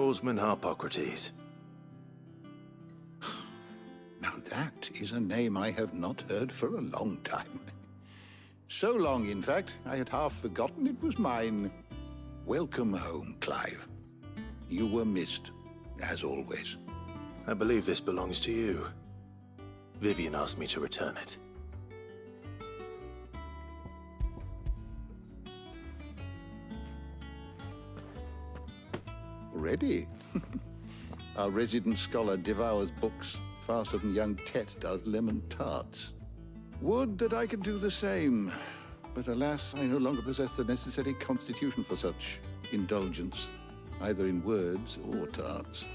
Swordsman Harpocrates. Now that is a name I have not heard for a long time. So long, in fact, I had half forgotten it was mine. Welcome home, Clive. You were missed, as always. I believe this belongs to you. Vivian asked me to return it. Already? Our resident scholar devours books faster than young Tet does lemon tarts. Would that I could do the same. But alas, I no longer possess the necessary constitution for such indulgence, either in words or tarts.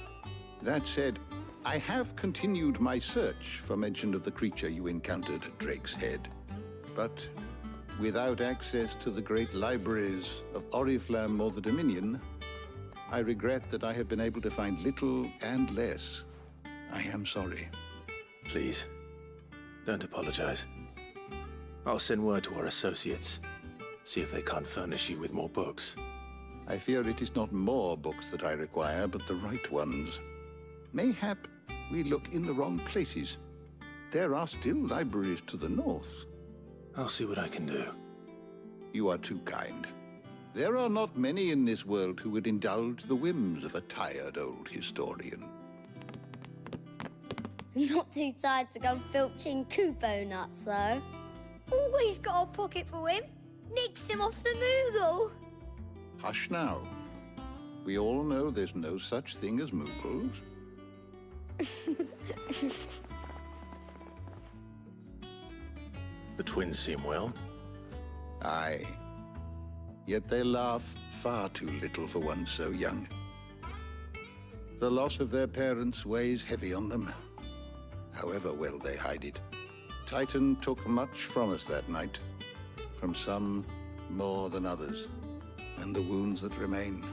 That said, I have continued my search for mention of the creature you encountered at Drake's Head. But without access to the great libraries of Oriflamme or the Dominion, I regret that I have been able to find little and less. I am sorry. Please, don't apologize. I'll send word to our associates. See if they can't furnish you with more books. I fear it is not more books that I require, but the right ones. Mayhap we look in the wrong places. There are still libraries to the north. I'll see what I can do. You are too kind. There are not many in this world who would indulge the whims of a tired old historian. Not too tired to go filching Kupo nuts, though. Always got a pocket for him. Nicks him off the Moogle. Hush now. We all know there's no such thing as Moogles. The twins seem well. Aye. Yet they laugh far too little for one so young. The loss of their parents weighs heavy on them, however well they hide it. Titan took much from us that night, from some more than others, and the wounds that remain,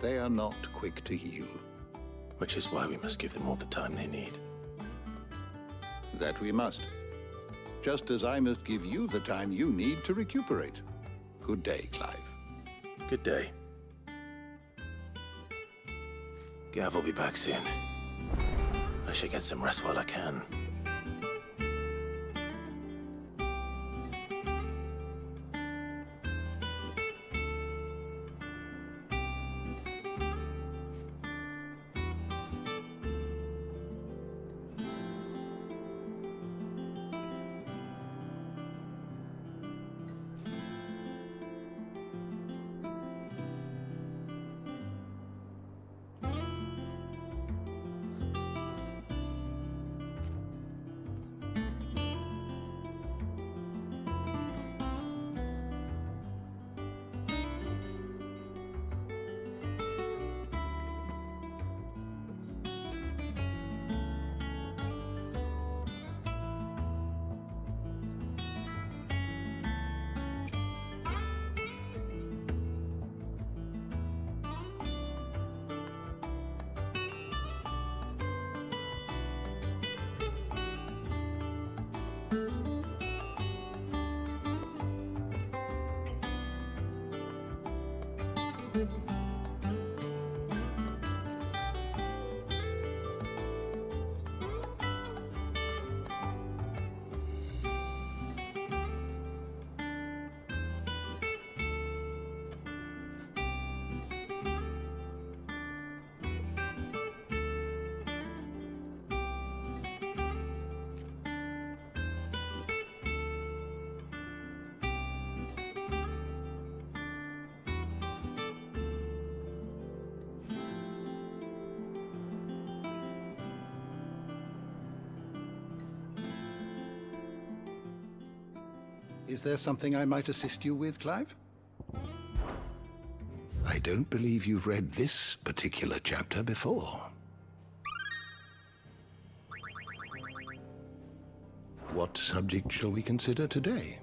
they are not quick to heal. Which is why we must give them all the time they need. That we must. Just as I must give you the time you need to recuperate. Good day, Clive. Good day. Gav will be back soon. I should get some rest while I can. Is there something I might assist you with, Clive? I don't believe you've read this particular chapter before. What subject shall we consider today?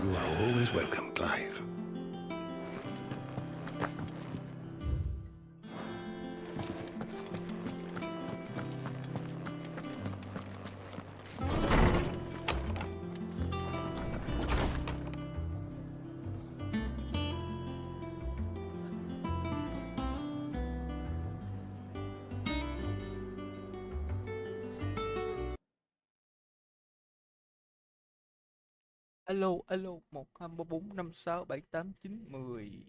You are always welcome, Clive. Alo, alo, 1, 2, 3, 4, 5, 6, 7, 8, 9, 10.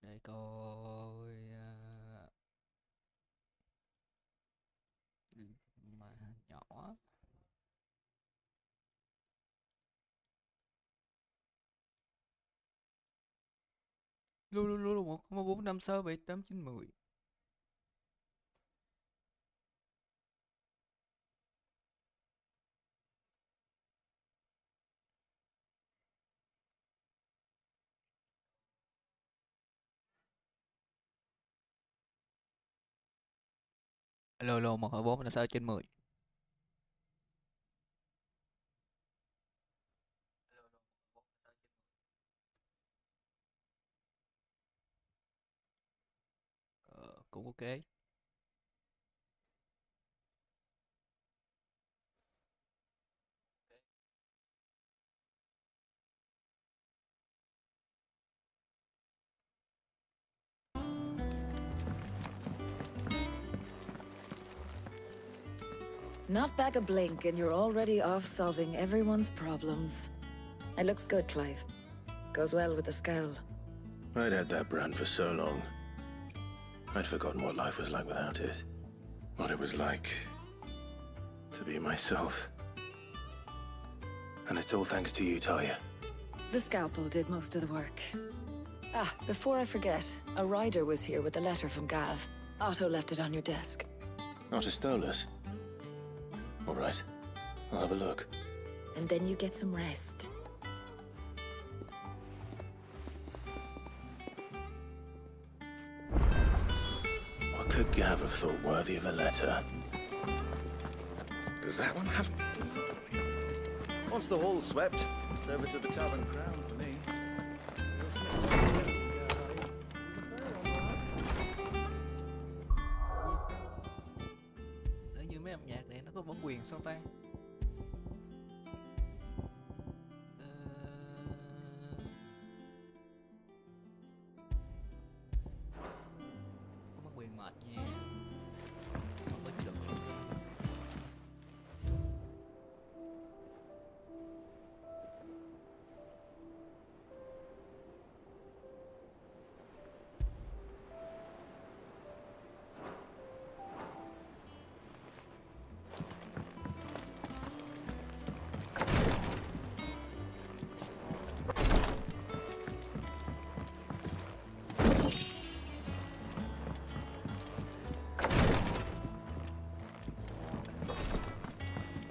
Để coi mà nhỏ. Luôn luôn luôn 1, 2, 3, 4, 5, 6, 7, 8, 9, 10. Alo, alo, 1, 2, 4, 5, 6 trên 10. Cũng ok. Not back a blink and you're already off solving everyone's problems. It looks good, Clive. Goes well with the scowl. I'd had that brand for so long. I'd forgotten what life was like without it. What it was like to be myself. And it's all thanks to you, Talia. The scalpel did most of the work. Ah, before I forget, a rider was here with a letter from Gav. Otto left it on your desk. Not a stolus. All right, I'll have a look. And then you get some rest. What could Gav have thought worthy of a letter? Does that one have... Once the hall's swept, it's over to the Tavern Crown for me. Nếu như mấy âm nhạc này nó có bản quyền sao ta? Có bản quyền mệt nha. Không có được.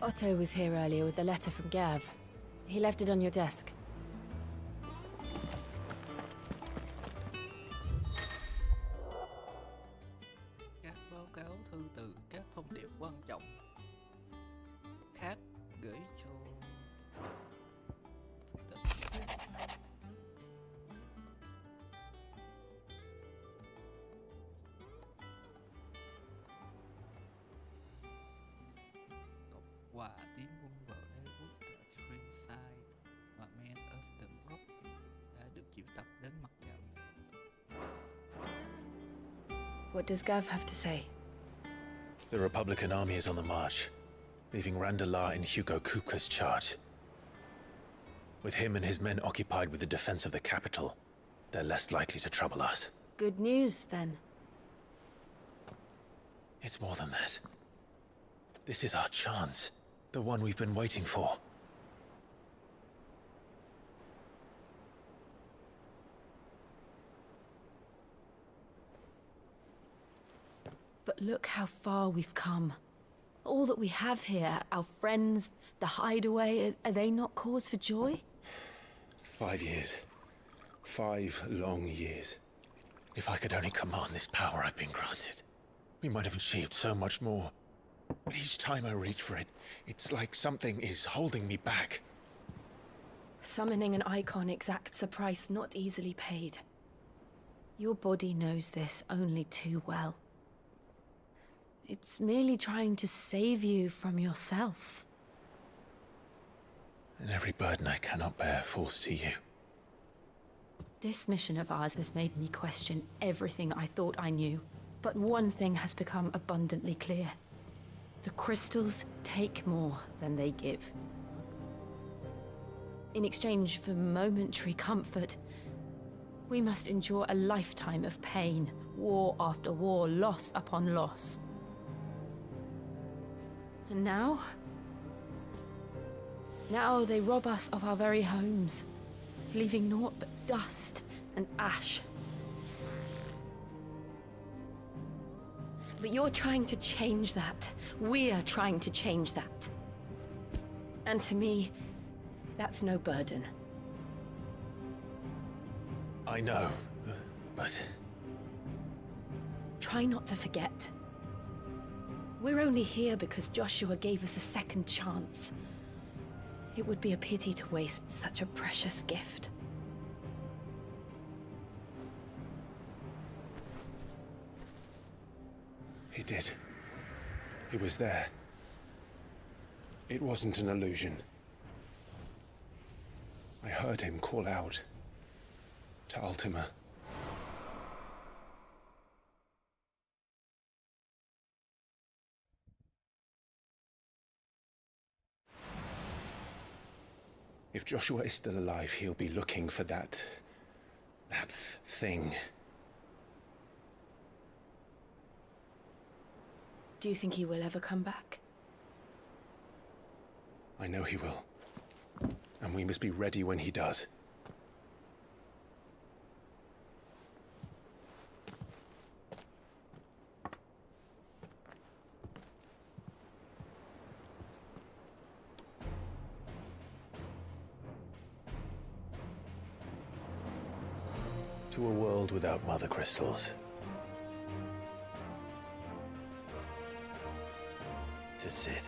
Otto was here earlier with a letter from Gav. He left it on your desk. Các báo cáo thư từ, các thông điệp quan trọng khác gửi cho quà tiến quân vào đế quốc Trenside và Men of the Rock đã được triệu tập đến mặt trận. What does Gav have to say? The Republican army is on the march, leaving Randalar in Hugo Kupka's charge. With him and his men occupied with the defense of the capital, they're less likely to trouble us. Good news, then. It's more than that. This is our chance. The one we've been waiting for. But look how far we've come. All that we have here, our friends, the hideaway, are they not cause for joy? 5 years. 5 long years. If I could only command this power I've been granted, we might have achieved so much more. But each time I reach for it, it's like something is holding me back. Summoning an icon exacts a price not easily paid. Your body knows this only too well. It's merely trying to save you from yourself. And every burden I cannot bear falls to you. This mission of ours has made me question everything I thought I knew. But one thing has become abundantly clear. The crystals take more than they give. In exchange for momentary comfort, we must endure a lifetime of pain, war after war, loss upon loss. And now they rob us of our very homes, leaving naught but dust and ash. But you're trying to change that. We're trying to change that. And to me, that's no burden. I know, but... Try not to forget. We're only here because Joshua gave us a second chance. It would be a pity to waste such a precious gift. He did. He was there. It wasn't an illusion. I heard him call out to Ultima. If Joshua is still alive, he'll be looking for that thing. Do you think he will ever come back? I know he will. And we must be ready when he does. To a world without mother crystals. To Sid.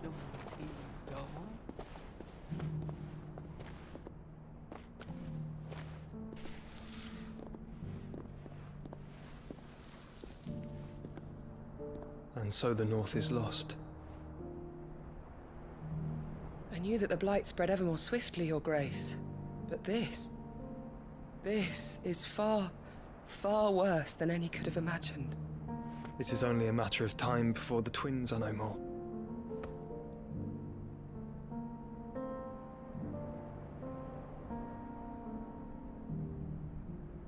Trong khi đó And so the North is lost. I knew that the Blight spread ever more swiftly, Your Grace. But this is far, far worse than any could have imagined. It is only a matter of time before the twins are no more.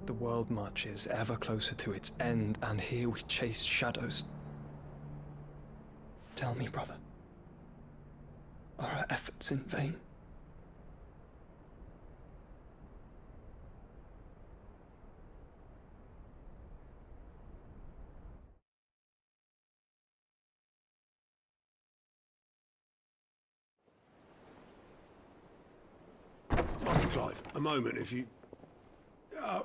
The world marches ever closer to its end, and here we chase shadows. Tell me, brother, are our efforts in vain? Master Clive, a moment, if you...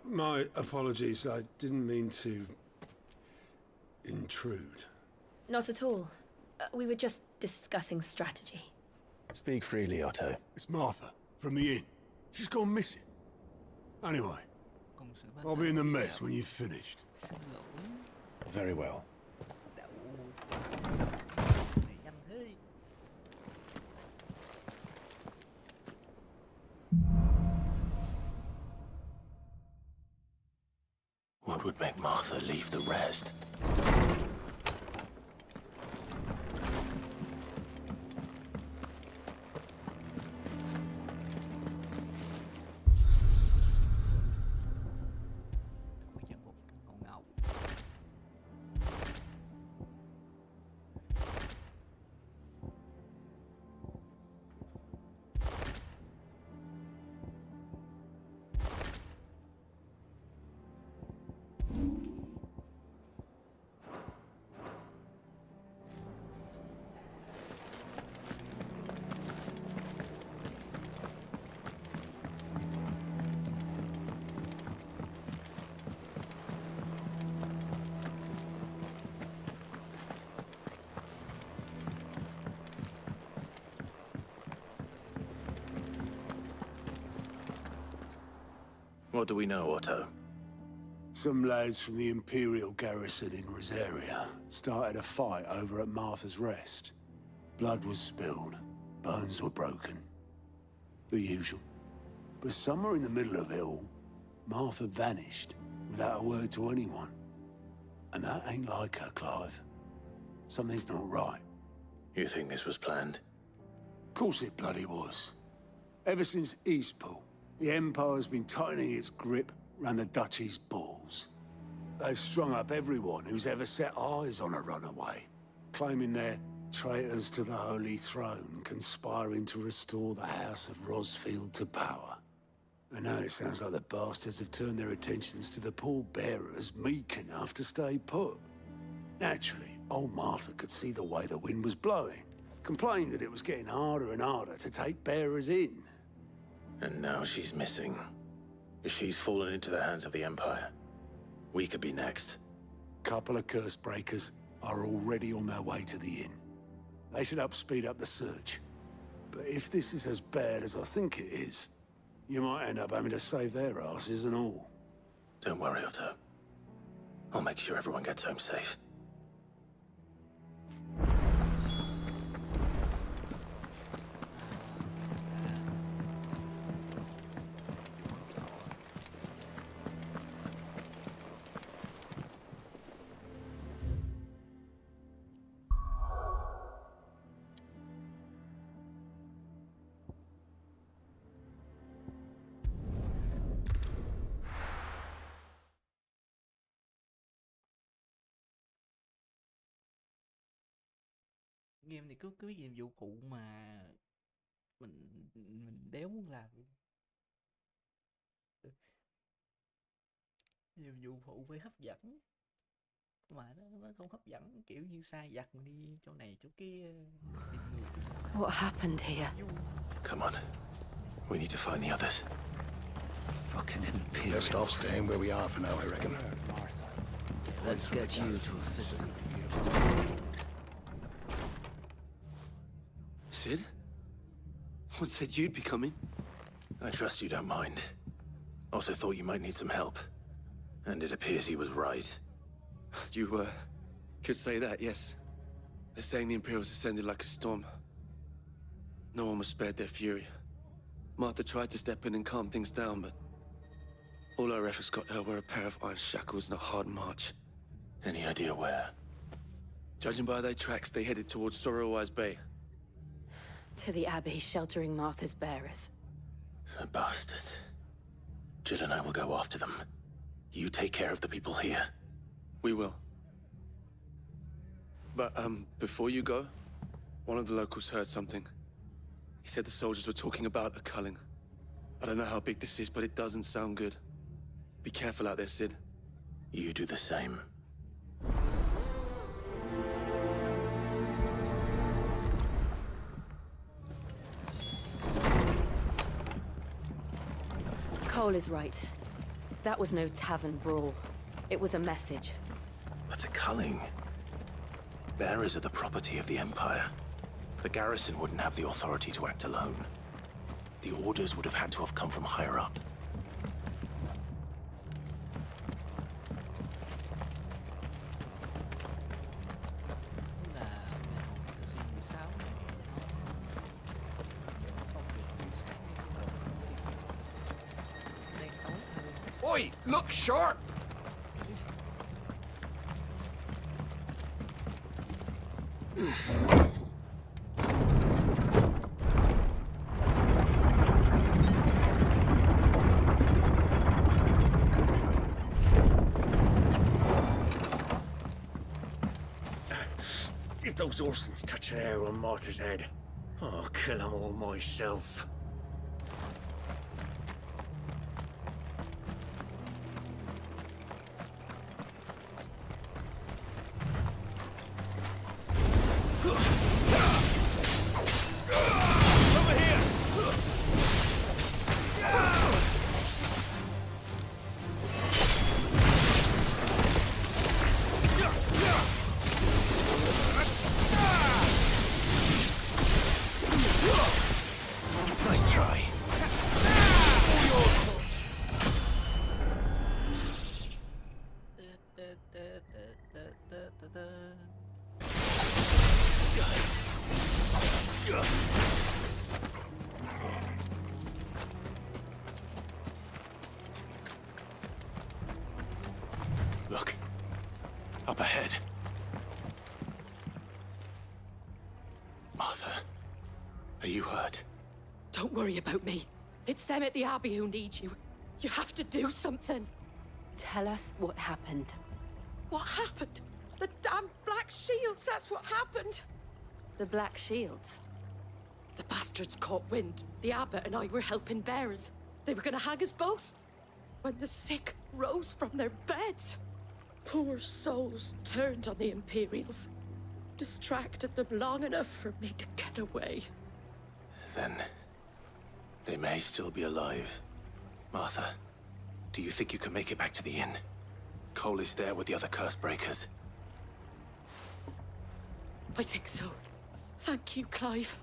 my apologies, I didn't mean to... intrude. Not at all. We were just discussing strategy. Speak freely, Otto. It's Martha, from the inn. She's gone missing. Anyway, công sự bắt I'll be in the đầu mess when you've finished. xin lỗi Very well. đậu này nhanh thế. What would make Martha leave the rest? Một trang phục ngầu ngầu. What do we know, Otto? Some lads from the Imperial garrison in Rosaria started a fight over at Martha's Rest. Blood was spilled, bones were broken. The usual. But somewhere in the middle of it all, Martha vanished without a word to anyone. And that ain't like her, Clive. Something's not right. You think this was planned? Of course it bloody was. Ever since Eastpool, the Empire's been tightening its grip round the Duchy's balls. They've strung up everyone who's ever set eyes on a runaway, claiming they're traitors to the Holy Throne, conspiring to restore the House of Rosfield to power. And now it sounds like the bastards have turned their attentions to the pallbearers meek enough to stay put. Naturally, old Martha could see the way the wind was blowing, complained that it was getting harder and harder to take bearers in. And now she's missing. If she's fallen into the hands of the Empire, we could be next. Couple of curse breakers are already on their way to the inn. They should speed up the search. But if this is as bad as I think it is, you might end up having to save their asses and all. Don't worry, Otto. I'll make sure everyone gets home safe. Game thì cứ cái nhiệm vụ phụ mà mình đéo muốn làm. Nhiệm vụ phụ phải hấp dẫn, mà nó không hấp dẫn, kiểu như sai vặt mình đi chỗ này chỗ kia. What happened here? Come on. We need to find the others. Fucking Imperial. Best off staying where we are for now, I reckon. Let's get you to a physical. Sid? What said you'd be coming? I trust you don't mind. Also thought you might need some help. And it appears he was right. You, could say that, yes. They're saying the Imperials ascended like a storm. No one was spared their fury. Martha tried to step in and calm things down, but all her efforts got her were a pair of iron shackles and a hard march. Any idea where? Judging by their tracks, they headed towards Sorrowwise Bay. To the Abbey sheltering Martha's bearers. The bastards. Jill and I will go after them. You take care of the people here. We will. But, before you go, one of the locals heard something. He said the soldiers were talking about a culling. I don't know how big this is, but it doesn't sound good. Be careful out there, Sid. You do the same. Cole is right. That was no tavern brawl. It was a message. But a culling? Bearers are the property of the Empire. The garrison wouldn't have the authority to act alone. The orders would have had to have come from higher up. Oi, look sharp! If those Orsons touch an arrow on Martha's head, I'll kill them all myself. Nice try. Up ahead. Martha, are you hurt? Don't worry about me. It's them at the Abbey who need you. You have to do something. Tell us what happened. What happened? The damn Black Shields, that's what happened. The Black Shields? The bastards caught wind. The abbot and I were helping bearers. They were gonna hang us both. When the sick rose from their beds, poor souls turned on the Imperials. Distracted them long enough for me to get away. Then they may still be alive. Martha, do you think you can make it back to the inn? Cole is there with the other curse breakers. I think so. Thank you, Clive.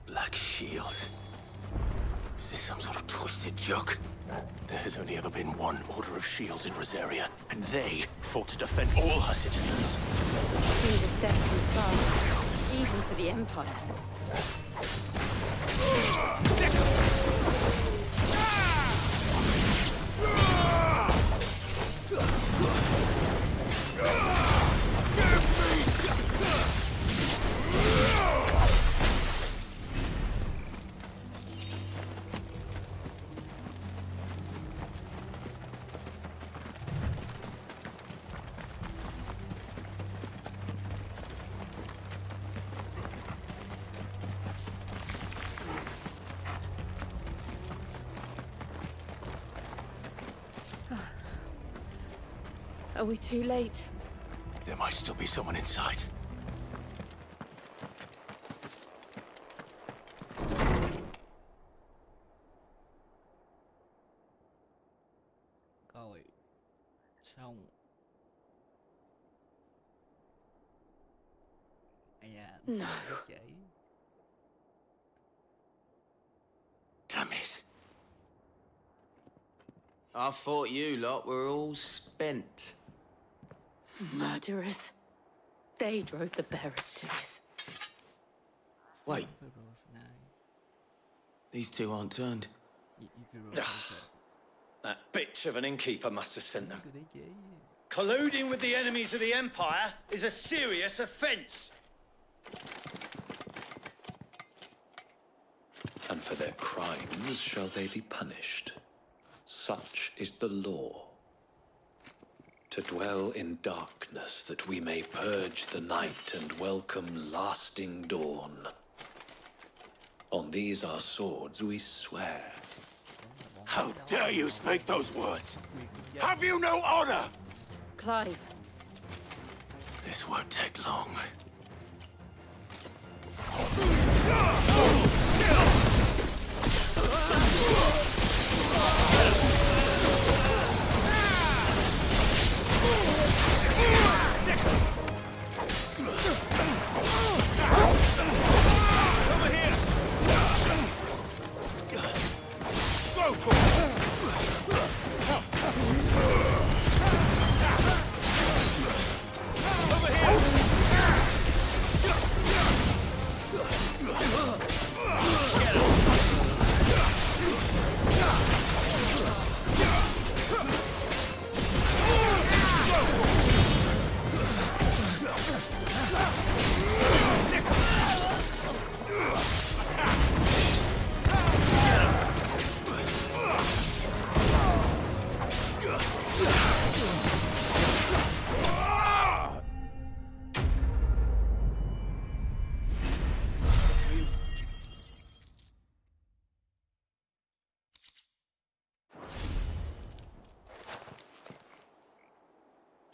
Black Shields. Is this some sort of twisted joke? There has only ever been one Order of Shields in Rosaria, and they fought to defend all her citizens. Seems a step too far, even for the Empire. Are we too late? There might still be someone inside. Coi xong. No. Damn it. I thought you lot were all spent. Murderers. They drove the bearers to this. Wait, these two aren't turned. That bitch of an innkeeper must have sent them. Colluding with the enemies of the Empire is a serious offence. And for their crimes shall they be punished. Such is the law. To dwell in darkness that we may purge the night and welcome lasting dawn. On these our swords we swear. How dare you speak those words? Have you no honor? Clive. This won't take long.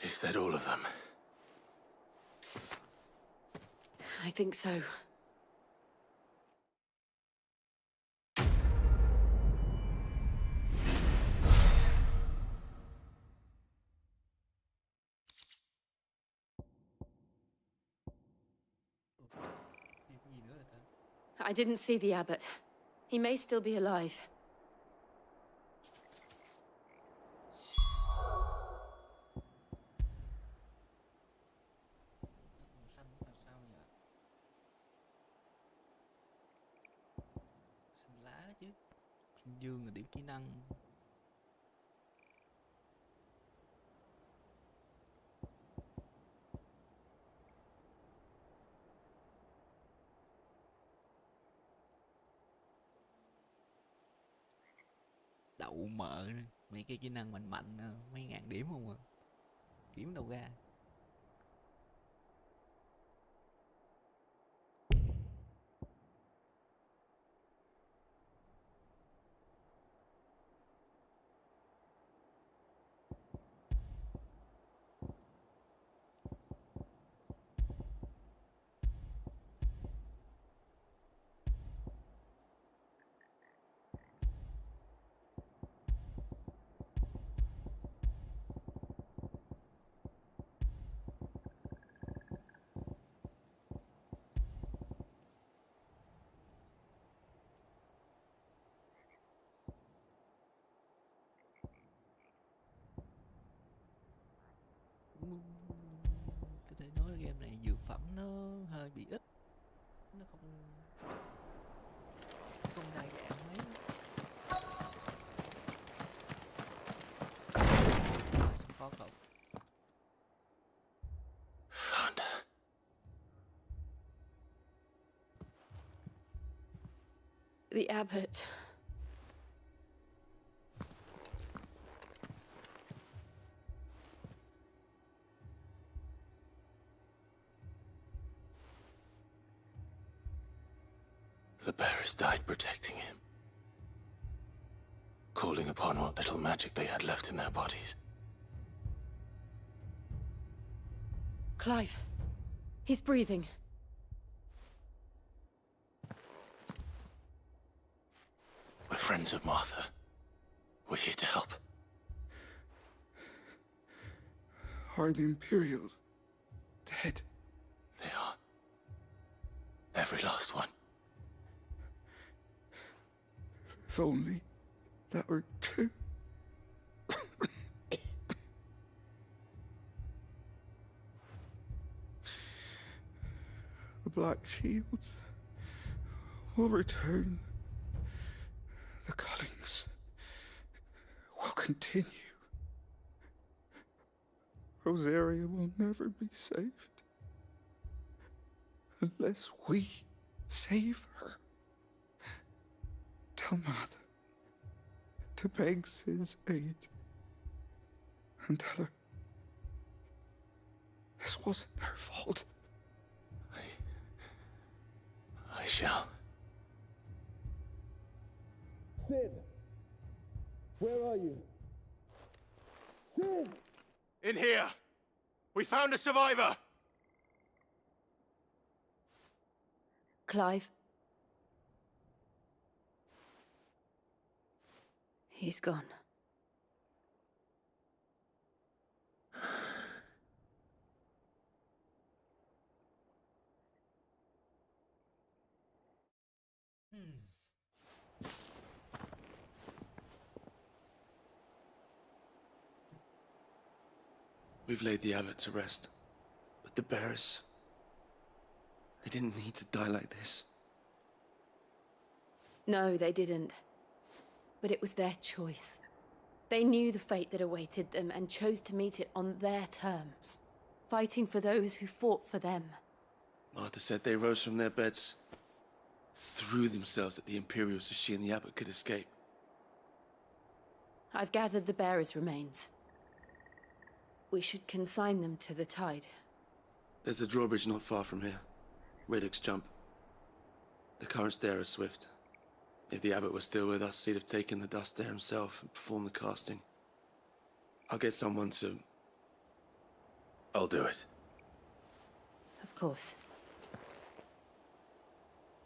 Is that all of them? I think so. I didn't see the abbot. He may still be alive. dương là điểm kỹ năng. Đậu mỡ, mấy cái kỹ năng mạnh mạnh mấy ngàn điểm không à, kiếm đâu ra. Có thể nói game này dược phẩm nó hơi bị ít, nó không đa dạng mấy. Khó không? The abbot. The bearers died protecting him, calling upon what little magic they had left in their bodies. Clive. He's breathing. We're friends of Martha. We're here to help. Are the Imperials dead? They are. Every last one. If only that were true. The Black Shields will return. The cullings will continue. Rosaria will never be saved unless we save her. Tell Matt to beg his aid and tell her this wasn't her fault. I shall. Sid! Where are you? Sid! In here! We found a survivor! Clive. He's gone. We've laid the abbot to rest, but the bearers, they didn't need to die like this. No, they didn't. But it was their choice. They knew the fate that awaited them and chose to meet it on their terms, fighting for those who fought for them. Martha said they rose from their beds, threw themselves at the Imperials so she and the abbot could escape. I've gathered the bearers' remains. We should consign them to the tide. There's a drawbridge not far from here. Riddick's jump. The currents there are swift. If the abbot was still with us, he'd have taken the dust there himself and performed the casting. I'll get someone to... I'll do it. Of course.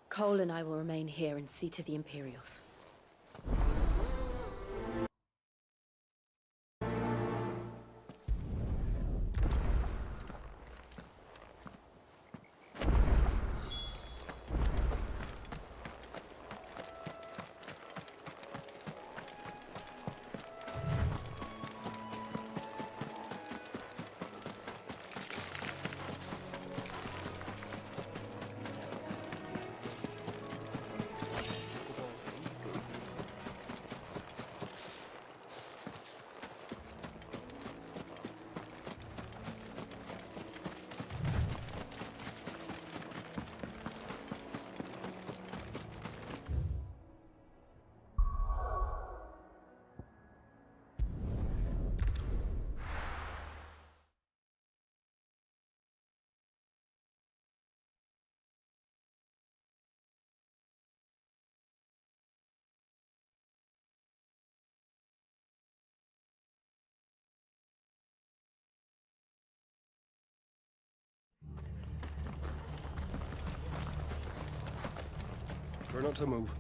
Cole and I will remain here and see to the Imperials. not to move.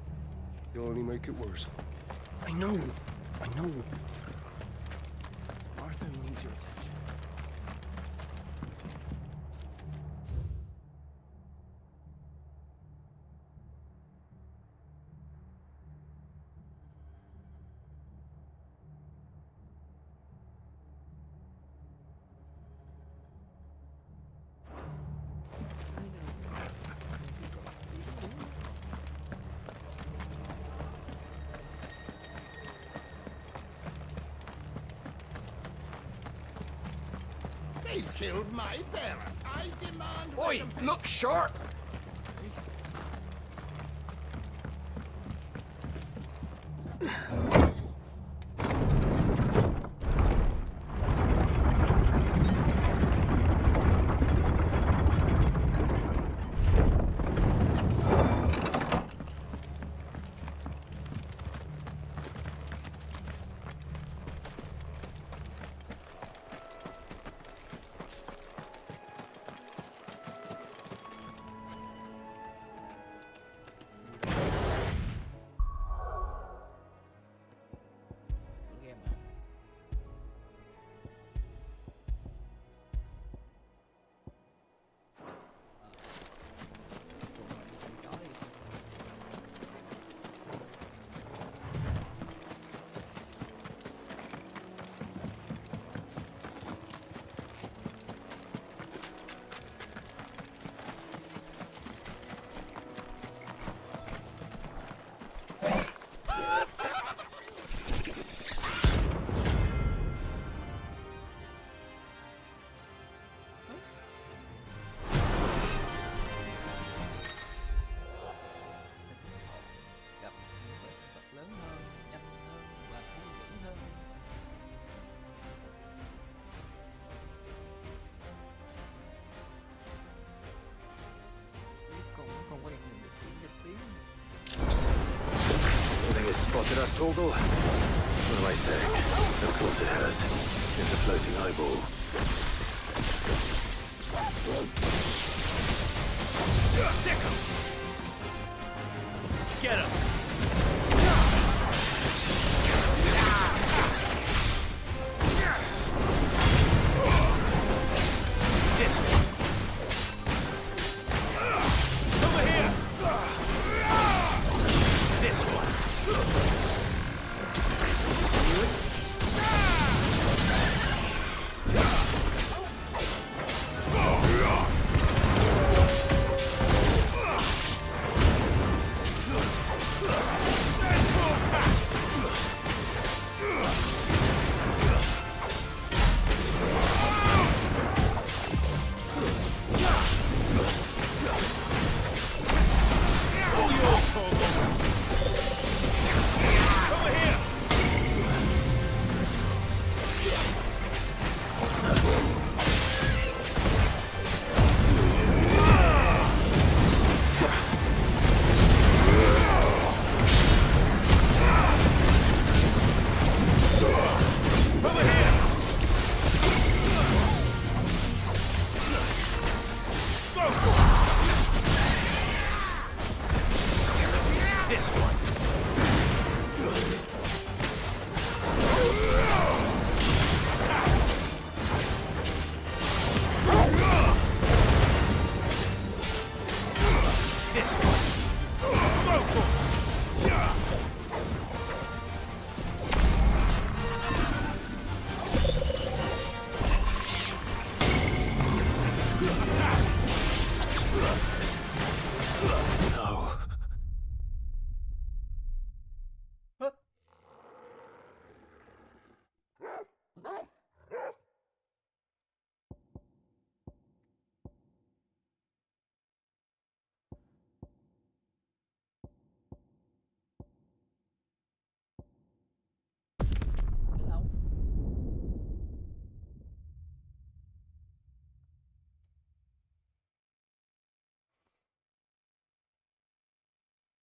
You'll only make it worse. I know. Arthur needs your attention. They've killed my parent. I demand... Oi, look sharp! Spotted us, Torgal? What am I saying? Of course it has. It's a floating eyeball. Stick him! Get him! This one. Over here! This one.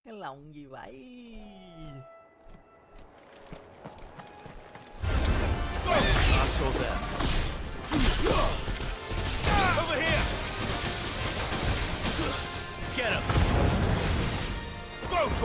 Cái lòng gì vậy? I saw that. Over here! Get him! Go!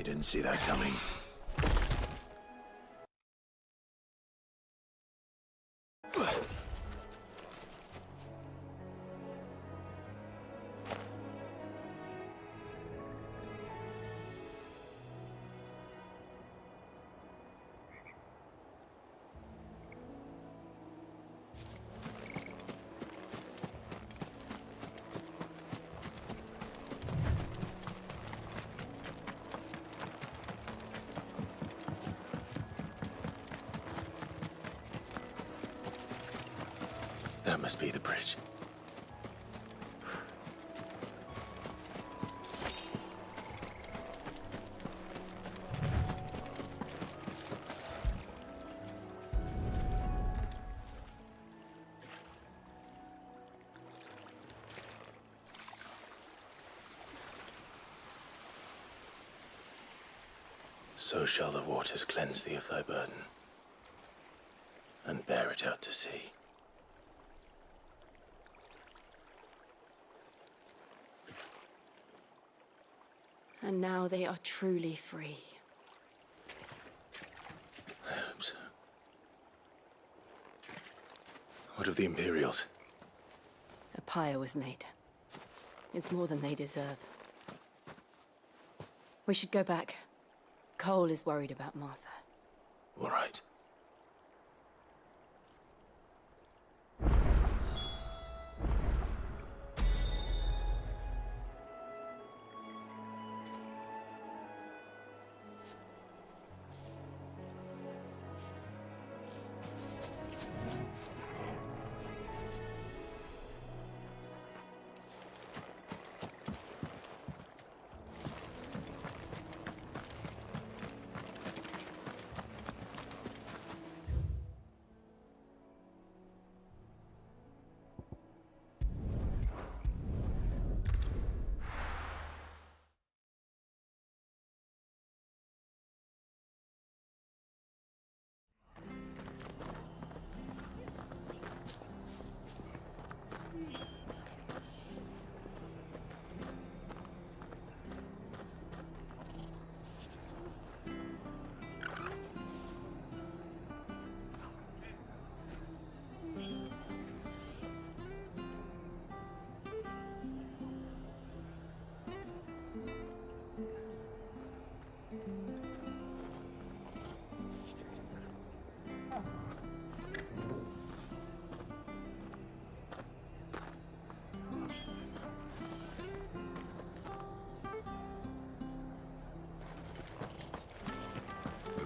didn't see that coming. That must be the bridge. So shall the waters cleanse thee of thy burden, and bear it out to sea. And now they are truly free. I hope so. What of the Imperials? A pyre was made. It's more than they deserve. We should go back. Cole is worried about Martha. All right.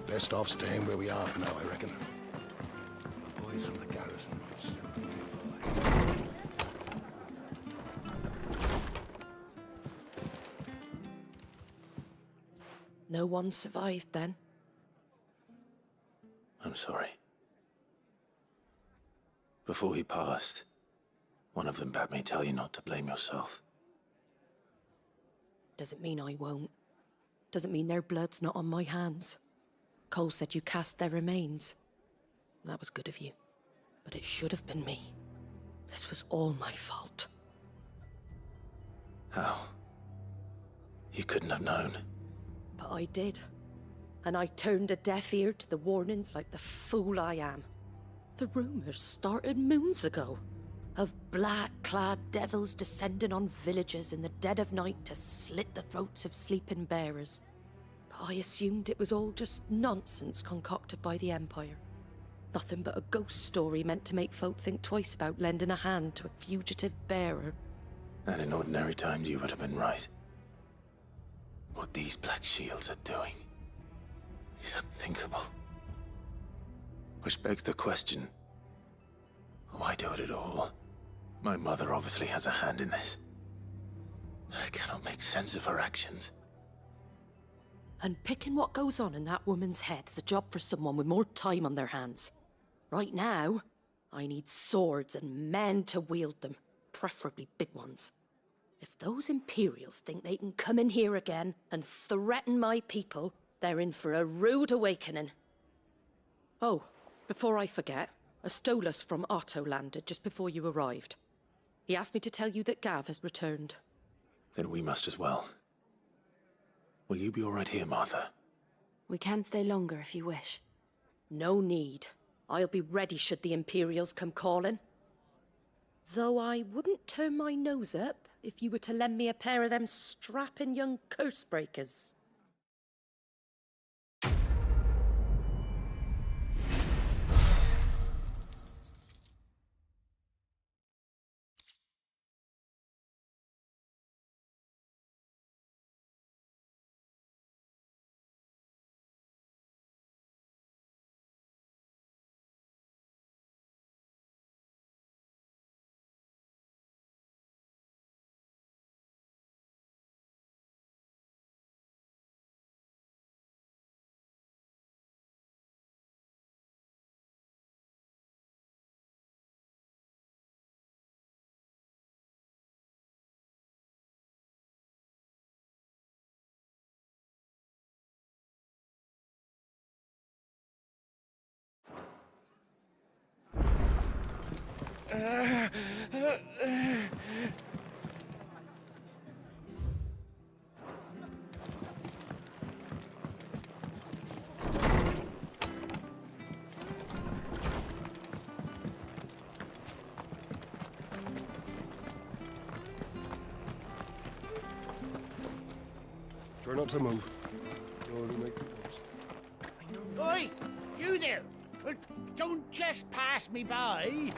Best off staying where we are for now, I reckon. The boys from the garrison might still be nearby. No one survived then? I'm sorry. Before he passed, one of them bade me tell you not to blame yourself. Doesn't mean I won't. Doesn't mean their blood's not on my hands. Cole said you cast their remains. That was good of you. But it should have been me. This was all my fault. How? You couldn't have known. But I did. And I turned a deaf ear to the warnings like the fool I am. The rumors started moons ago. Of black-clad devils descending on villages in the dead of night to slit the throats of sleeping bearers. But I assumed it was all just nonsense concocted by the Empire. Nothing but a ghost story meant to make folk think twice about lending a hand to a fugitive bearer. And in ordinary times you would have been right. What these Black Shields are doing is unthinkable. Which begs the question, why do it at all? My mother obviously has a hand in this. I cannot make sense of her actions. And picking what goes on in that woman's head is a job for someone with more time on their hands. Right now, I need swords and men to wield them, preferably big ones. If those Imperials think they can come in here again and threaten my people, they're in for a rude awakening. Oh, before I forget, a Stolas from Otto landed just before you arrived. He asked me to tell you that Gav has returned. Then we must as well. Will you be all right here, Martha? We can stay longer if you wish. No need. I'll be ready should the Imperials come calling. Though I wouldn't turn my nose up if you were to lend me a pair of them strapping young curse breakers. Try not to move. You'll only make it worse. Oi! You there! Don't just pass me by!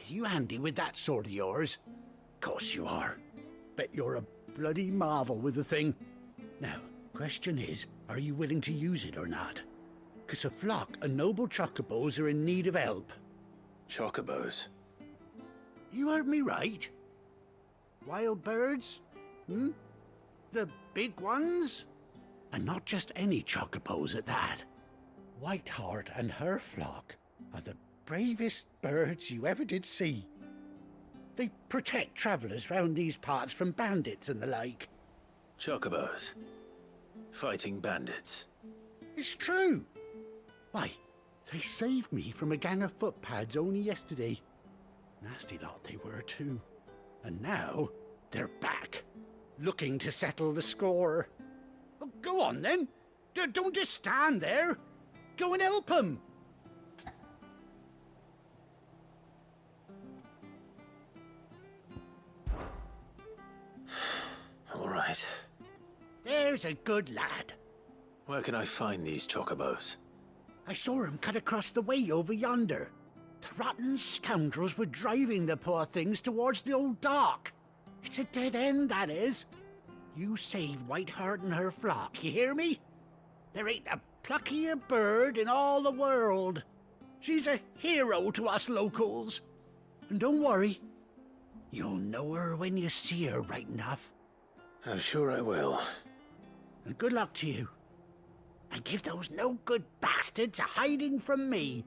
You handy with that sword of yours? Course you are. Bet you're a bloody marvel with the thing. Now, question is, are you willing to use it or not? 'Cause a flock of noble chocobos are in need of help. Chocobos? You heard me right. Wild birds? Hmm? The big ones? And not just any chocobos at that. Whiteheart and her flock are the bravest birds you ever did see. They protect travellers round these parts from bandits and the like. Chocobos? Fighting bandits? It's true. Why, they saved me from a gang of footpads only yesterday. Nasty lot they were too. And now they're back, looking to settle the score. Well, go on then. Don't just stand there. Go and help them. All right. There's a good lad. Where can I find these chocobos? I saw him cut across the way over yonder. The rotten scoundrels were driving the poor things towards the old dock. It's a dead end, that is. You save Whiteheart and her flock, you hear me? There ain't a pluckier bird in all the world. She's a hero to us locals. And don't worry, you'll know her when you see her right enough. I'm sure I will. And good luck to you. And give those no-good bastards a hiding from me.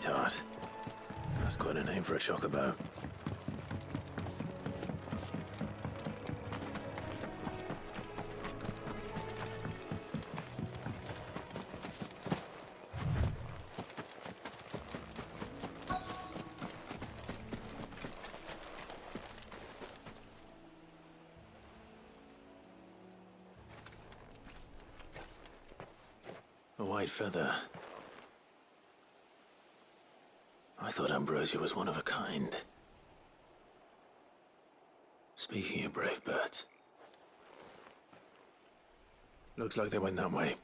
sweetheart. That's quite a name for a chocobo. A white feather. I thought Ambrosia was one of a kind. Speaking of brave birds. Looks like they went that way.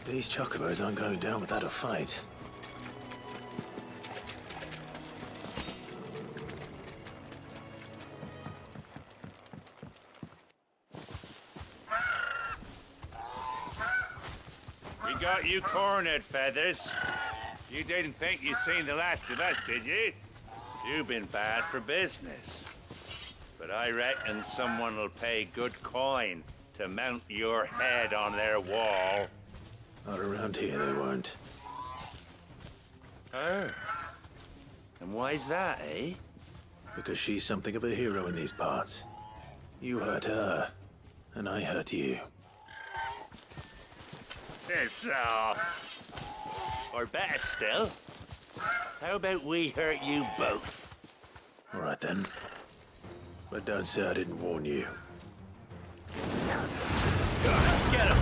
These chocobos aren't going down without a fight. We got you cornered, Feathers. You didn't think you'd seen the last of us, did you? You've been bad for business. But I reckon someone will pay good coin to mount your head on their wall. Not around here, they won't. Oh. And why's that, eh? Because she's something of a hero in these parts. You hurt her, and I hurt you. Piss off. Or better still, how about we hurt you both? All right then. But don't say I didn't warn you. Get him!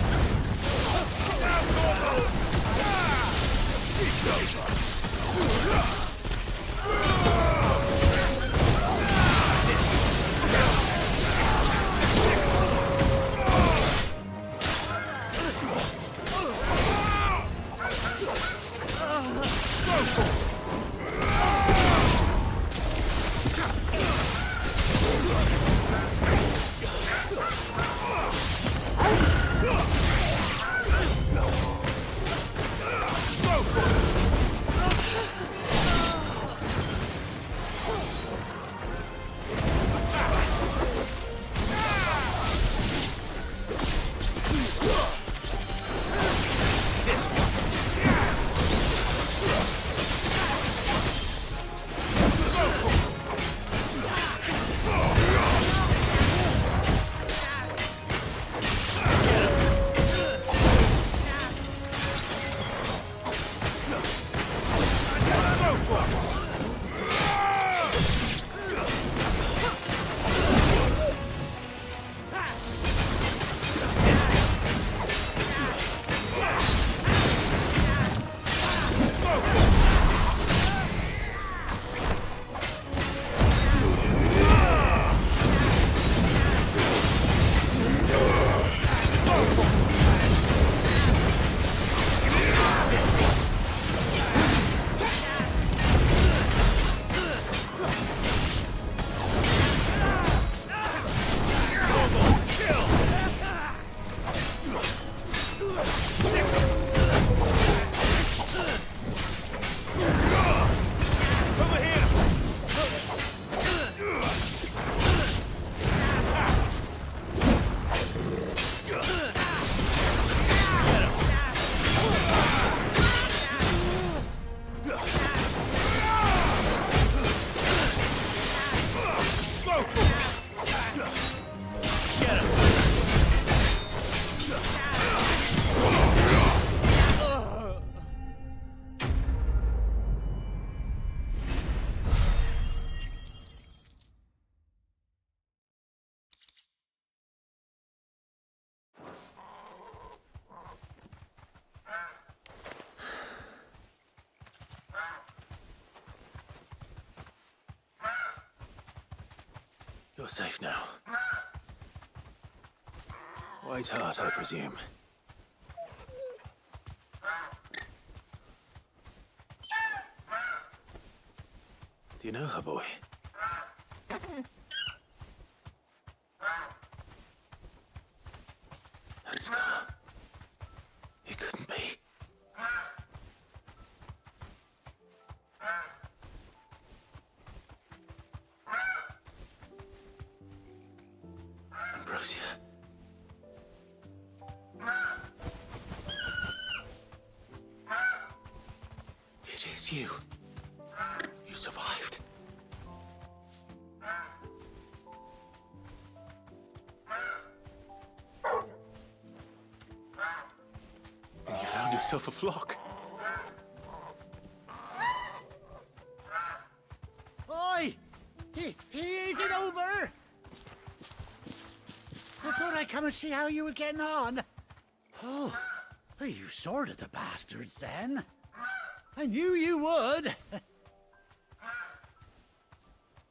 You're safe now. White Hart, I presume. Do you know her, boy? That scar. It couldn't be. Ambrosia. It is you. You survived. And you found yourself a flock. Oi! Is it over? I thought I'd come and see how you were getting on. Oh, you sorted the bastards then. I knew you would.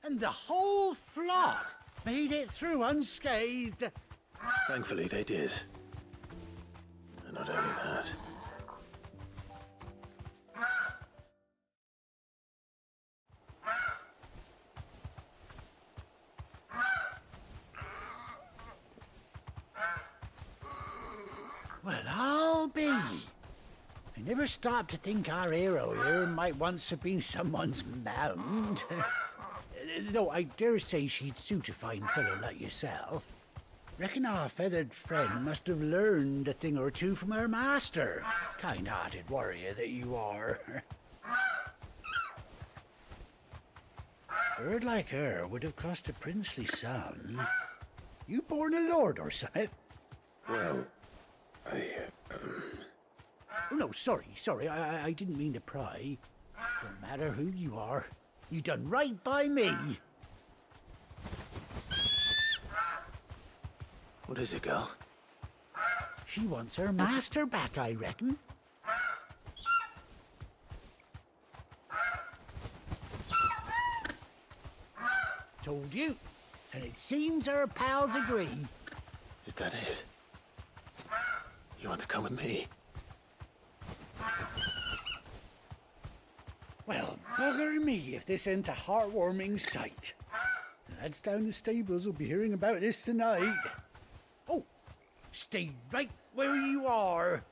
And the whole flock made it through unscathed. Thankfully, they did. And not only that. Well, I'll be. I never stopped to think our hero here might once have been someone's mount. Though I dare say she'd suit a fine fellow like yourself. Reckon our feathered friend must have learned a thing or two from her master. Kind-hearted warrior that you are. A bird like her would have cost a princely sum. You born a lord or something? Well, Oh, no, sorry. I didn't mean to pry. Don't matter who you are. You done right by me. What is it, girl? She wants her master back, I reckon. Told you. And it seems her pals agree. Is that it? You want to come with me? Well, bugger me if this ain't a heartwarming sight. The lads down the stables will be hearing about this tonight. Oh, stay right where you are.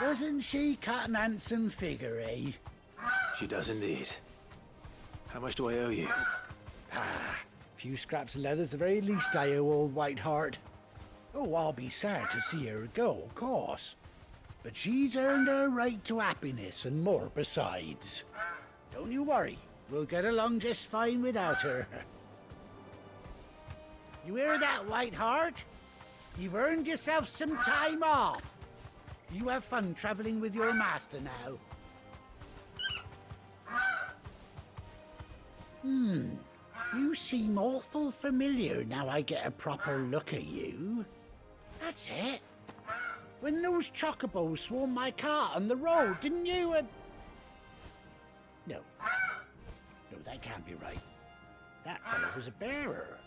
Doesn't she cut an handsome figure, eh? She does indeed. How much do I owe you? A few scraps of leather's the very least I owe old Whiteheart. Oh, I'll be sad to see her go, of course. But she's earned her right to happiness and more besides. Don't you worry, we'll get along just fine without her. You hear that, Whiteheart? You've earned yourself some time off. You have fun traveling with your master now. You seem awful familiar now I get a proper look at you. That's it. When those chocobos swarmed my cart on the road, didn't you? No, that can't be right. That fellow was a bearer.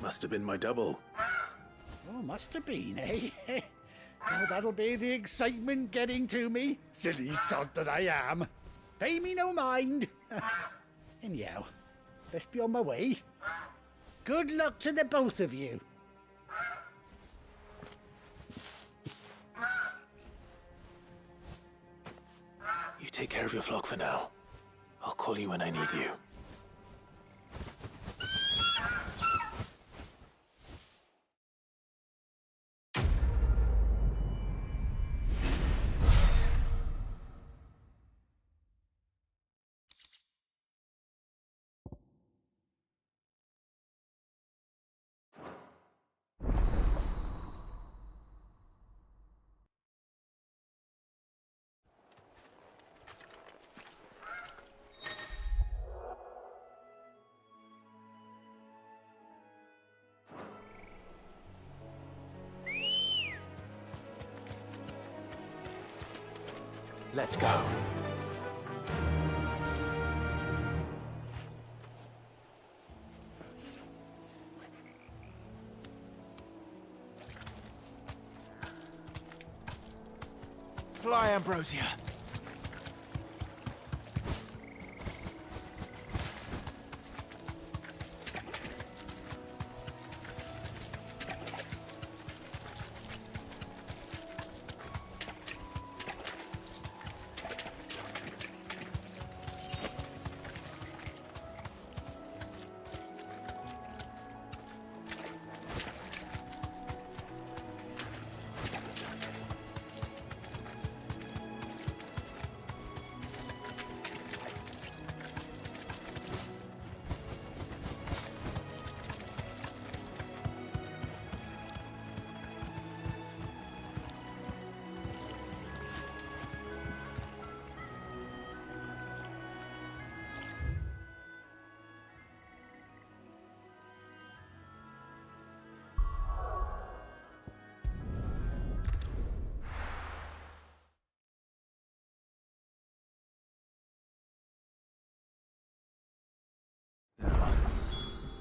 Must have been my double. Oh, must have been, eh? Oh, that'll be the excitement getting to me. Silly sod that I am. Pay me no mind. Anyhow, best be on my way. Good luck to the both of you. You take care of your flock for now. I'll call you when I need you. Let's go. Fly, Ambrosia.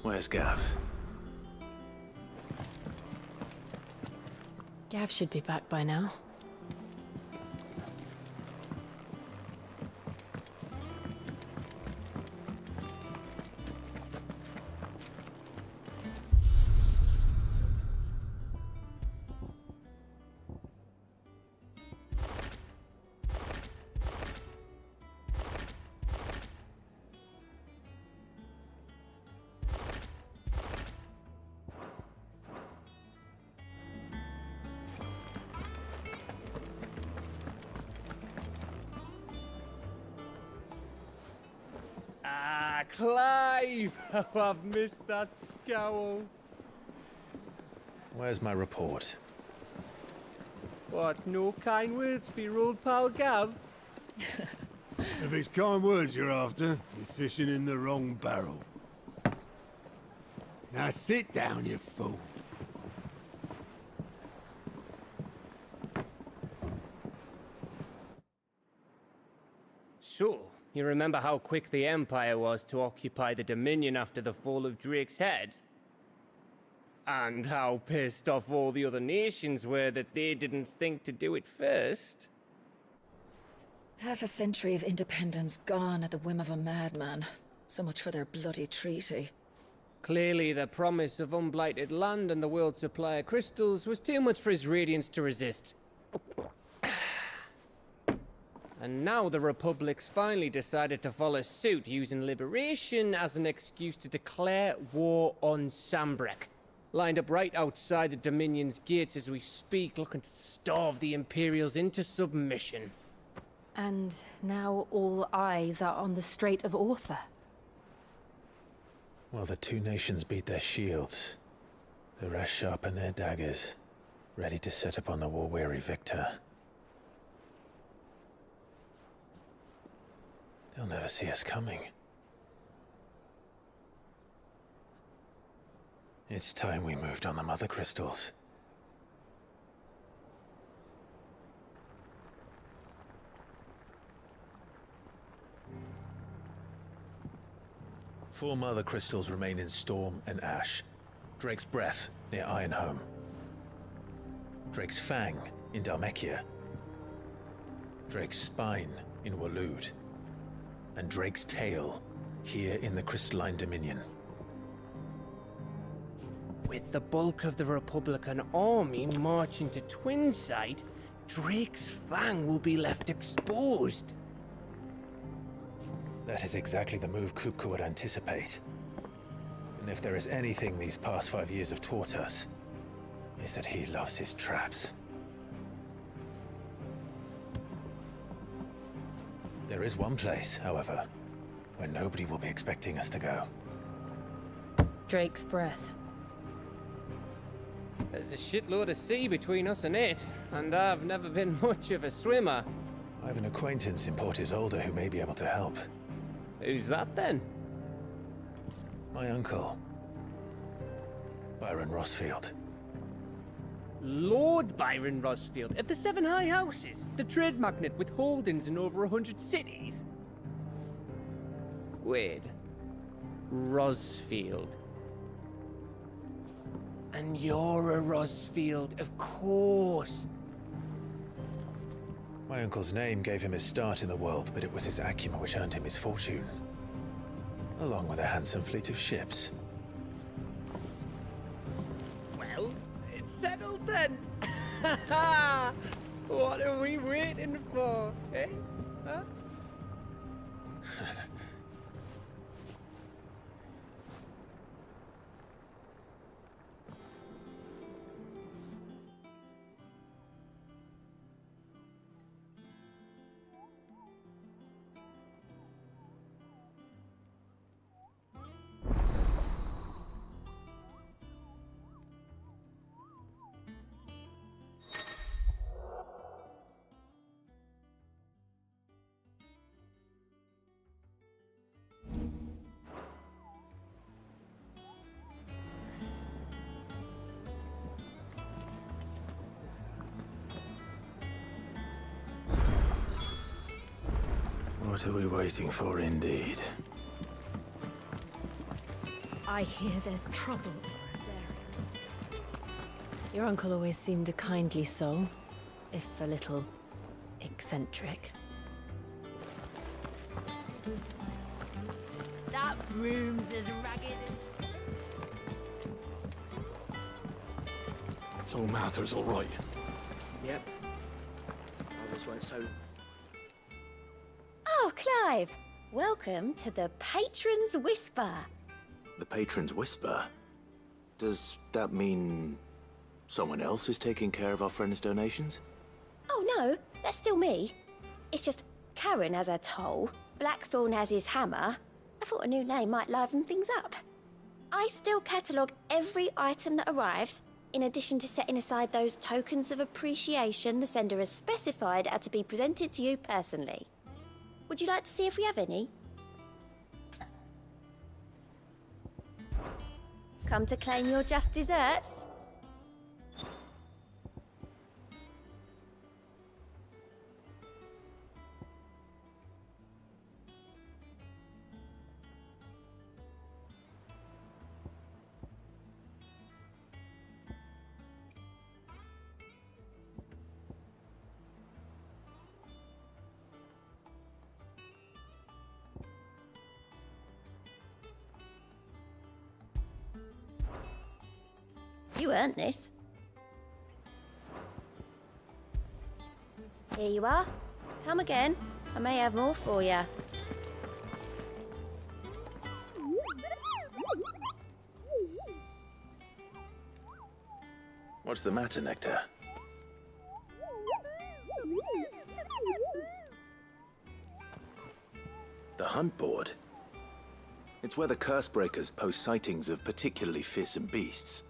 Where's Gav? Gav should be back by now. Clive! Oh, I've missed that scowl. Where's my report? What, no kind words for your old pal Gav? If it's kind words you're after, you're fishing in the wrong barrel. Now sit down, you fool. So, you remember how quick the Empire was to occupy the Dominion after the fall of Drake's head? And how pissed off all the other nations were that they didn't think to do it first? Half a century of independence gone at the whim of a madman. So much for their bloody treaty. Clearly, the promise of unblighted land and the world's supply of crystals was too much for his radiance to resist. And now the Republic's finally decided to follow suit, using liberation as an excuse to declare war on Sambrek. Lined up right outside the Dominion's gates as we speak, looking to starve the Imperials into submission. And now all eyes are on the Strait of Author. Well, the two nations beat their shields. The rest sharpen their daggers, ready to set upon the war-weary victor. They'll never see us coming. It's time we moved on the mother crystals. Four mother crystals remain in Storm and Ash. Drake's Breath near Ironhome. Drake's Fang in Dhalmekia. Drake's Spine in Waloed. And Drake's Tail here in the Crystalline Dominion. With the bulk of the Republican army marching to Twinside, Drake's Fang will be left exposed. That is exactly the move Kupka would anticipate. And if there is anything these past 5 years have taught us, is that he loves his traps. There is one place, however, where nobody will be expecting us to go. Drake's Breath. There's a shitload of sea between us and it, and I've never been much of a swimmer. I have an acquaintance in Port Isolde who may be able to help. Who's that then? My uncle, Byron Rossfield. Lord Byron Rosfield of the Seven High Houses, the trade magnate with holdings in over 100 cities. Wait. Rosfield. And you're a Rosfield, of course. My uncle's name gave him his start in the world, but it was his acumen which earned him his fortune, along with a handsome fleet of ships. Well, it's settled then. What are we waiting for, eh? Huh? What are we waiting for, indeed? I hear there's trouble in Rosaria. Your uncle always seemed a kindly soul, if a little eccentric. That room's as ragged as... So Mather's all right. Yep. Others went so... Oh, Clive! Welcome to the Patron's Whisper. The Patron's Whisper? Does that mean someone else is taking care of our friend's donations? Oh no, that's still me. It's just Karen has her toll, Blackthorn has his hammer. I thought a new name might liven things up. I still catalogue every item that arrives, in addition to setting aside those tokens of appreciation the sender has specified are to be presented to you personally. Would you like to see if we have any? Come to claim your just desserts? You earned this. Here you are. Come again. I may have more for you. What's the matter, Nectar? The hunt board? It's where the Cursebreakers post sightings of particularly fearsome beasts.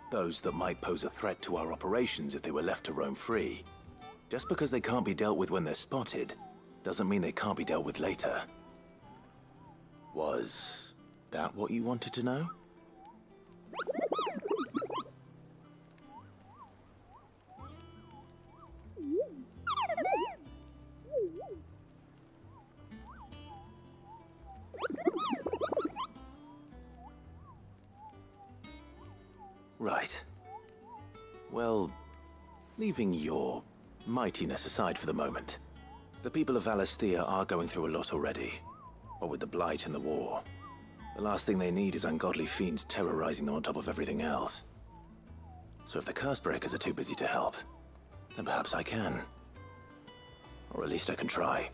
Those that might pose a threat to our operations if they were left to roam free. Just because they can't be dealt with when they're spotted, doesn't mean they can't be dealt with later. Was that what you wanted to know? Right. Well, leaving your mightiness aside for the moment, the people of Valisthea are going through a lot already. What with the Blight and the war. The last thing they need is ungodly fiends terrorizing them on top of everything else. So if the Cursebreakers are too busy to help, then perhaps I can. Or at least I can try.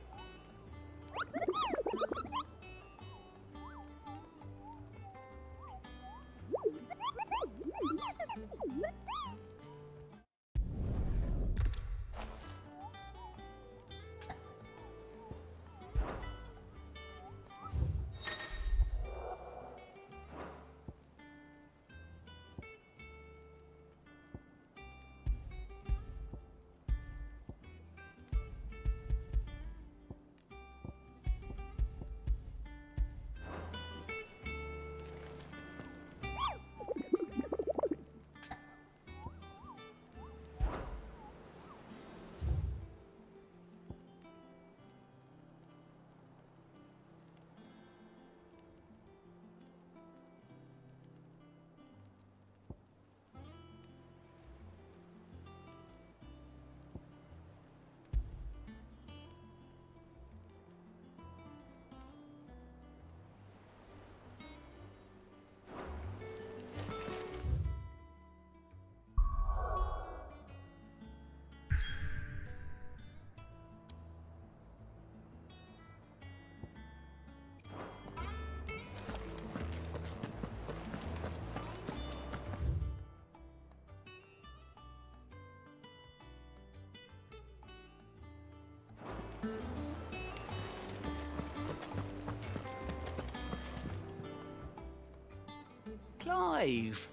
alive.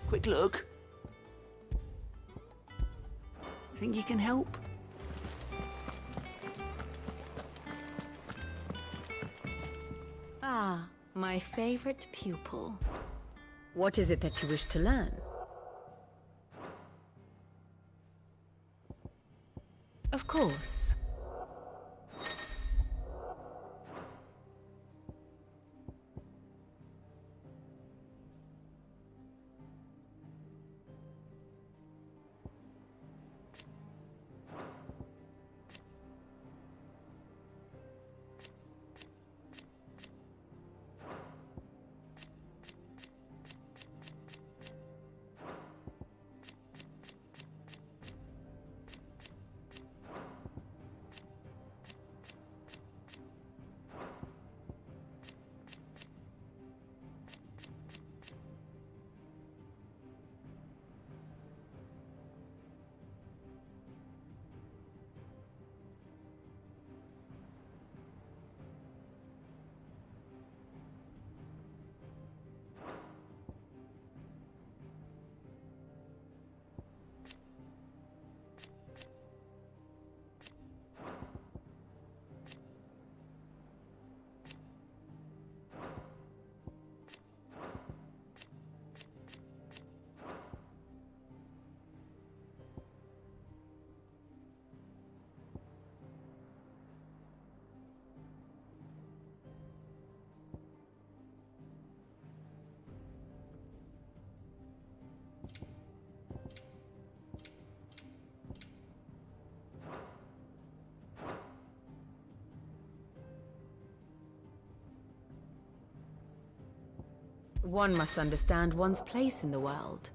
Quick look. Think you can help? Ah, my favorite pupil. What is it that you wish to learn? Of course. One must understand one's place in the world.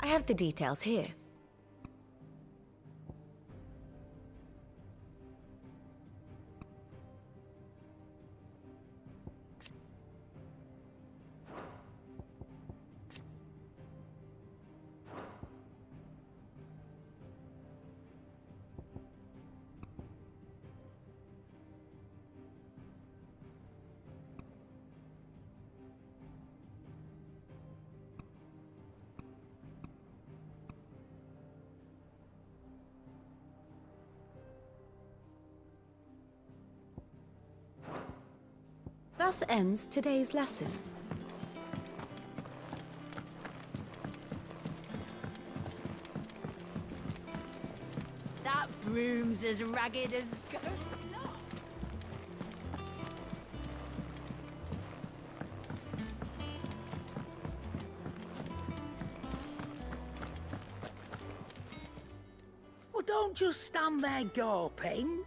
I have the details here. Thus ends today's lesson. That broom's as ragged as ghost. Well, don't just stand there gawping.